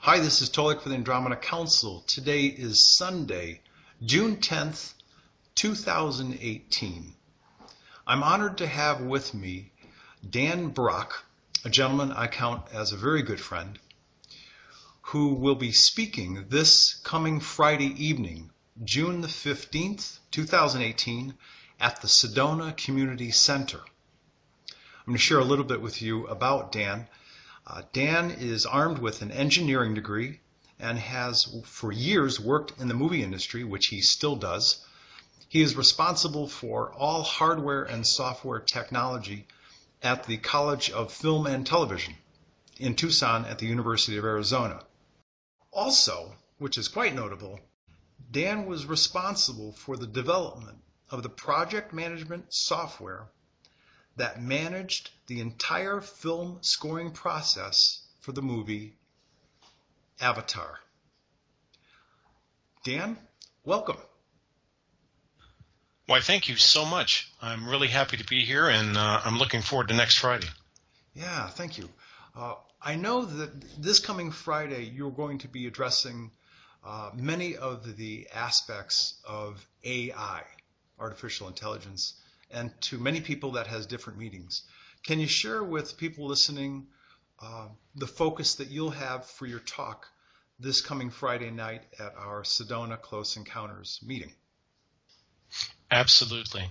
Hi, this is Tolec for the Andromeda Council. Today is Sunday, June 10th, 2018. I'm honored to have with me Dan Brock, a gentleman I count as a very good friend, who will be speaking this coming Friday evening, June the 15th, 2018, at the SEDONA Community Center. I'm going to share a little bit with you about Dan. Dan is armed with an engineering degree and has for years worked in the movie industry, which he still does. He is responsible for all hardware and software technology at the College of Film and Television in Tucson at the University of Arizona. Also, which is quite notable, Dan was responsible for the development of the project management software that managed the entire film scoring process for the movie Avatar. Dan, welcome. Why, thank you so much. I'm really happy to be here, and I'm looking forward to next Friday. Yeah, thank you. I know that this coming Friday you're going to be addressing many of the aspects of AI, artificial intelligence, and to many people that has different meanings. Can you share with people listening the focus that you'll have for your talk this coming Friday night at our SEDONA Close Encounters meeting? Absolutely.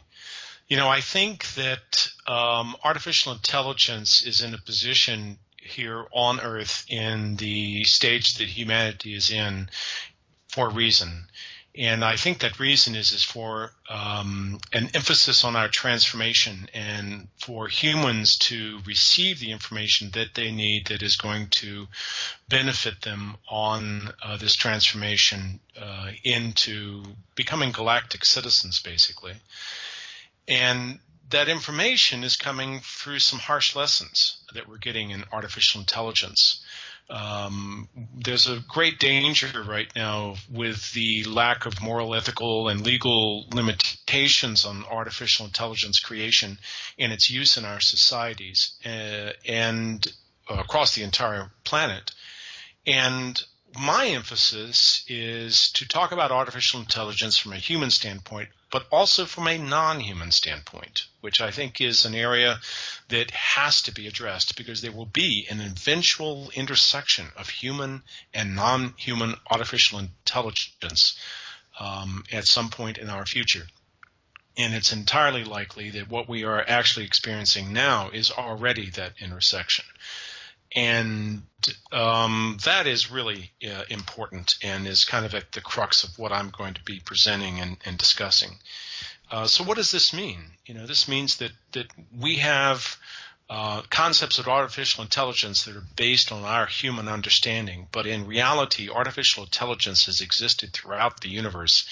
You know, I think that artificial intelligence is in a position here on Earth in the stage that humanity is in for a reason. And I think that reason is for an emphasis on our transformation and for humans to receive the information that they need that is going to benefit them on this transformation into becoming galactic citizens, basically. And that information is coming through some harsh lessons that we're getting in artificial intelligence. There's a great danger right now with the lack of moral, ethical, and legal limitations on artificial intelligence creation and its use in our societies and across the entire planet. And my emphasis is to talk about artificial intelligence from a human standpoint, but also from a non-human standpoint, which I think is an area that has to be addressed because there will be an eventual intersection of human and non-human artificial intelligence at some point in our future. And it's entirely likely that what we are actually experiencing now is already that intersection. And that is really important and is kind of at the crux of what I'm going to be presenting and discussing. So what does this mean? You know, this means that we have concepts of artificial intelligence that are based on our human understanding, but in reality, artificial intelligence has existed throughout the universe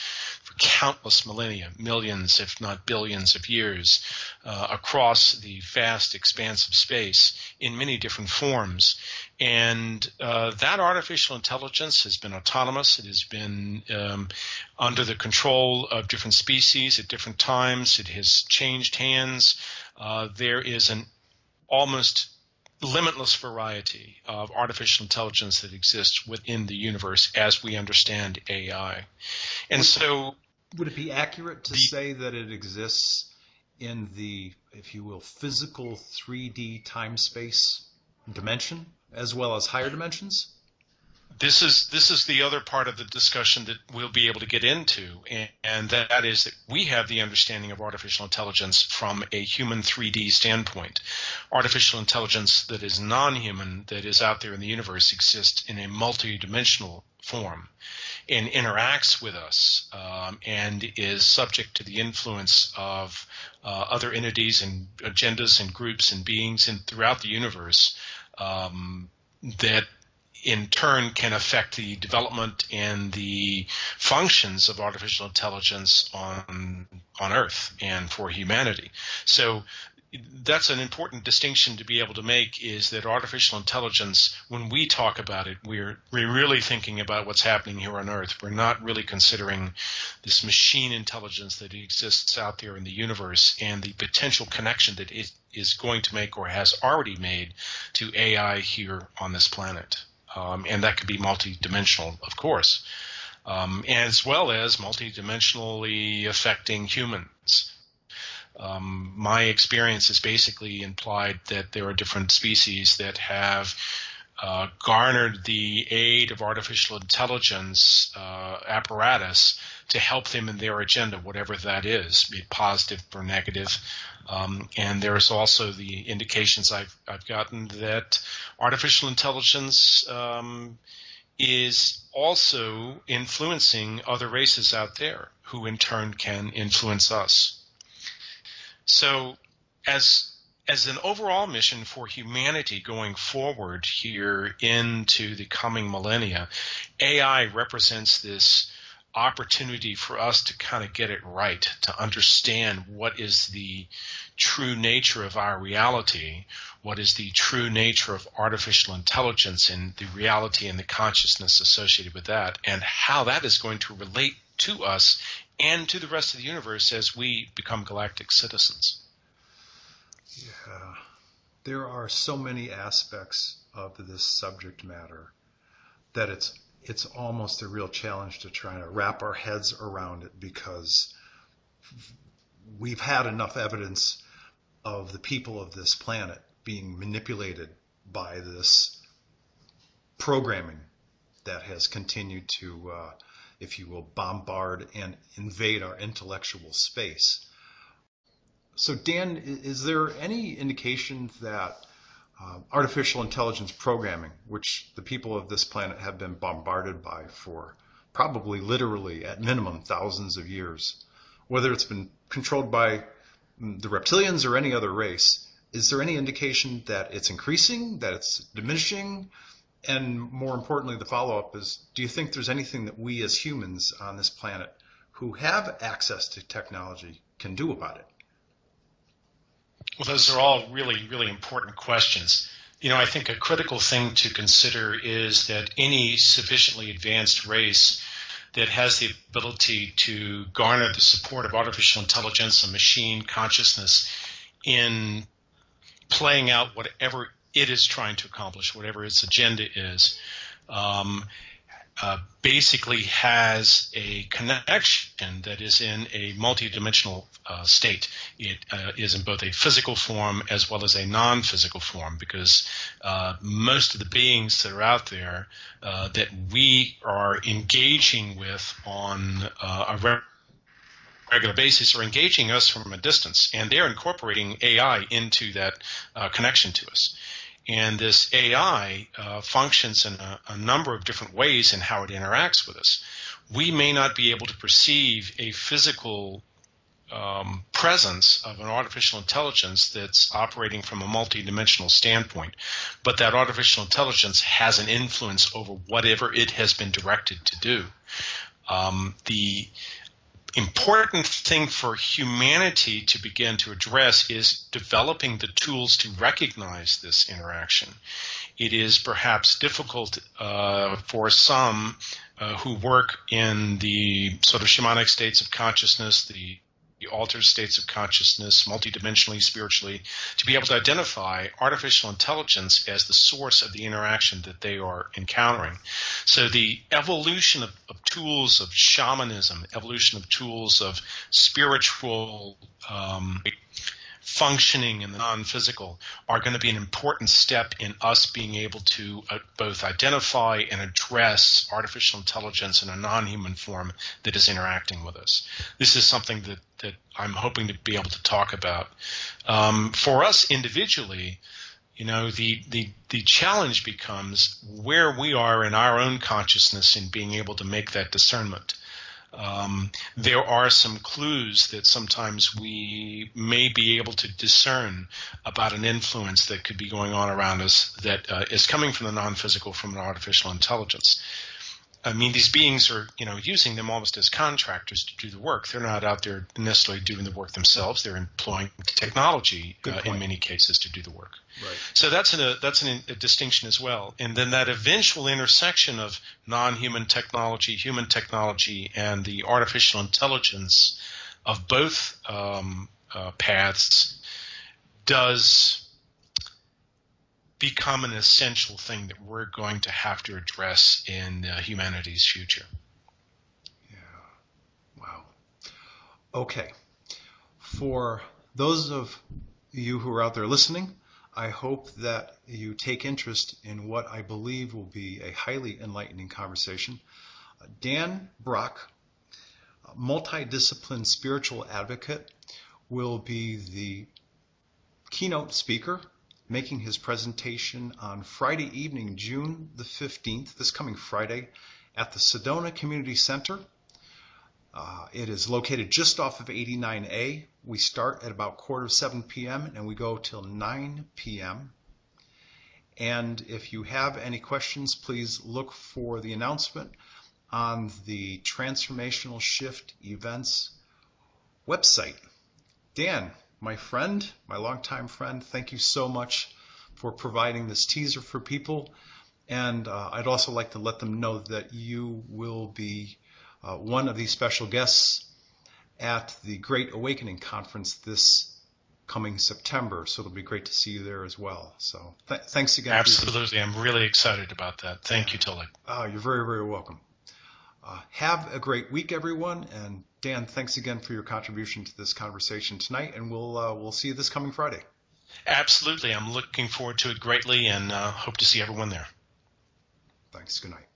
for countless millennia, millions, if not billions of years, across the vast expanse of space in many different forms. And that artificial intelligence has been autonomous. It has been under the control of different species at different times. It has changed hands. There is an almost limitless variety of artificial intelligence that exists within the universe as we understand AI. And so would it be accurate to say that it exists in the, if you will, physical 3D time-space dimension as well as higher dimensions? This is the other part of the discussion that we'll be able to get into, and that is that we have the understanding of artificial intelligence from a human 3D standpoint. Artificial intelligence that is non-human, that is out there in the universe, exists in a multidimensional form and interacts with us and is subject to the influence of other entities and agendas and groups and beings throughout the universe that in turn can affect the development and the functions of artificial intelligence on Earth and for humanity. So that's an important distinction to be able to make, is that artificial intelligence, when we talk about it, we're really thinking about what's happening here on Earth. We're not really considering this machine intelligence that exists out there in the universe and the potential connection that it is going to make or has already made to AI here on this planet. and that could be multidimensional, of course, as well as multidimensionally affecting humans. My experience has basically implied that there are different species that have garnered the aid of artificial intelligence apparatus to help them in their agenda, whatever that is, be it positive or negative. And there's also the indications I've gotten that artificial intelligence is also influencing other races out there who in turn can influence us. So as an overall mission for humanity going forward here into the coming millennia, AI represents this opportunity for us to kind of get it right, to understand what is the true nature of our reality, what is the true nature of artificial intelligence and the reality and the consciousness associated with that, and how that is going to relate to us and to the rest of the universe as we become galactic citizens. Yeah, there are so many aspects of this subject matter that it's almost a real challenge to try to wrap our heads around it, because we've had enough evidence of the people of this planet being manipulated by this programming that has continued to, if you will, bombard and invade our intellectual space. So, Dan, is there any indication that artificial intelligence programming, which the people of this planet have been bombarded by for probably literally at minimum thousands of years, whether it's been controlled by the reptilians or any other race, is there any indication that it's increasing, that it's diminishing? And more importantly, the follow-up is, do you think there's anything that we as humans on this planet who have access to technology can do about it? Well, those are all really, really important questions. You know, I think a critical thing to consider is that any sufficiently advanced race that has the ability to garner the support of artificial intelligence and machine consciousness in playing out whatever it is trying to accomplish, whatever its agenda is, basically has a connection that is in a multidimensional state. It is in both a physical form as well as a non-physical form, because most of the beings that are out there that we are engaging with on a regular basis are engaging us from a distance, and they're incorporating AI into that connection to us. And this AI functions in a number of different ways in how it interacts with us. We may not be able to perceive a physical presence of an artificial intelligence that's operating from a multidimensional standpoint, but that artificial intelligence has an influence over whatever it has been directed to do. The important thing for humanity to begin to address is developing the tools to recognize this interaction. It is perhaps difficult for some who work in the sort of shamanic states of consciousness, the altered states of consciousness, multidimensionally, spiritually, to be able to identify artificial intelligence as the source of the interaction that they are encountering. So the evolution of tools of shamanism, evolution of tools of spiritual functioning in the non-physical are going to be an important step in us being able to both identify and address artificial intelligence in a non-human form that is interacting with us. This is something that I'm hoping to be able to talk about. For us individually, you know, the challenge becomes where we are in our own consciousness in being able to make that discernment. There are some clues that sometimes we may be able to discern about an influence that could be going on around us that is coming from the non-physical, from an artificial intelligence. I mean, these beings are, you know, using them almost as contractors to do the work. They're not out there necessarily doing the work themselves. They're employing technology in many cases to do the work. Right. So that's a distinction as well. And then that eventual intersection of non-human technology, human technology, and the artificial intelligence of both paths does become an essential thing that we're going to have to address in humanity's future. Yeah. Wow. Okay. For those of you who are out there listening, I hope that you take interest in what I believe will be a highly enlightening conversation. Dan Brock, multidisciplined spiritual advocate, will be the keynote speaker, making his presentation on Friday evening, June the 15th, this coming Friday, at the SEDONA Community Center. It is located just off of 89A. We start at about 6:45 p.m. and we go till 9 p.m. And if you have any questions, please look for the announcement on the Transformational Shift Events website. Dan, my friend, my longtime friend, thank you so much for providing this teaser for people. And I'd also like to let them know that you will be one of these special guests at the Great Awakening Conference this coming September. So it'll be great to see you there as well. So thanks again. Absolutely. I'm really excited about that. Thank you, Tolec. You're very, very welcome. Have a great week, everyone. And Dan, thanks again for your contribution to this conversation tonight. And we'll see you this coming Friday. Absolutely. I'm looking forward to it greatly and hope to see everyone there. Thanks. Good night.